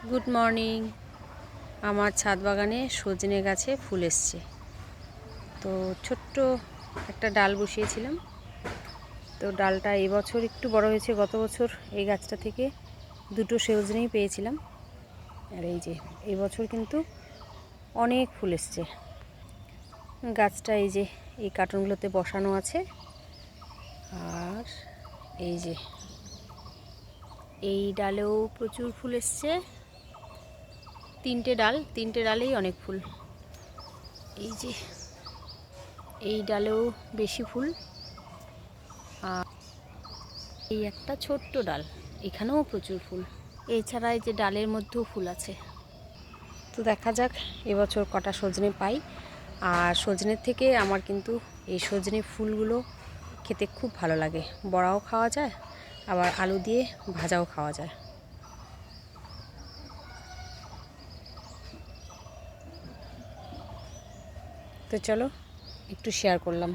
Good morning. আমার ছাদ বাগানে সজনে গাছে ফুল এসছে। তো ছোট্ট একটা ডাল বসিয়েছিলাম, তো ডালটা এবছর একটু বড় হয়েছে। গত বছর এই গাছটা থেকে দুটো সজনেই পেয়েছিলাম, আর এই যে এবছর কিন্তু অনেক ফুল এসছে। গাছটা এই যে এই কার্টুনগুলোতে বসানো আছে, আর এই যে এই ডালেও প্রচুর ফুল এসছে। তিনটে ডালেই অনেক ফুল। এই যে এই ডালেও বেশি ফুল, আর এই একটা ছোট্ট ডাল, এখানেও প্রচুর ফুল। এছাড়া এই যে ডালের মধ্যেও ফুল আছে। তো দেখা যাক এবছর কটা সজনে পাই। আর সজনের থেকে আমার কিন্তু এই সজনে ফুলগুলো খেতে খুব ভালো লাগে। বড়াও খাওয়া যায়, আবার আলু দিয়ে ভাজাও খাওয়া যায়। তো চলো একটু শেয়ার করলাম।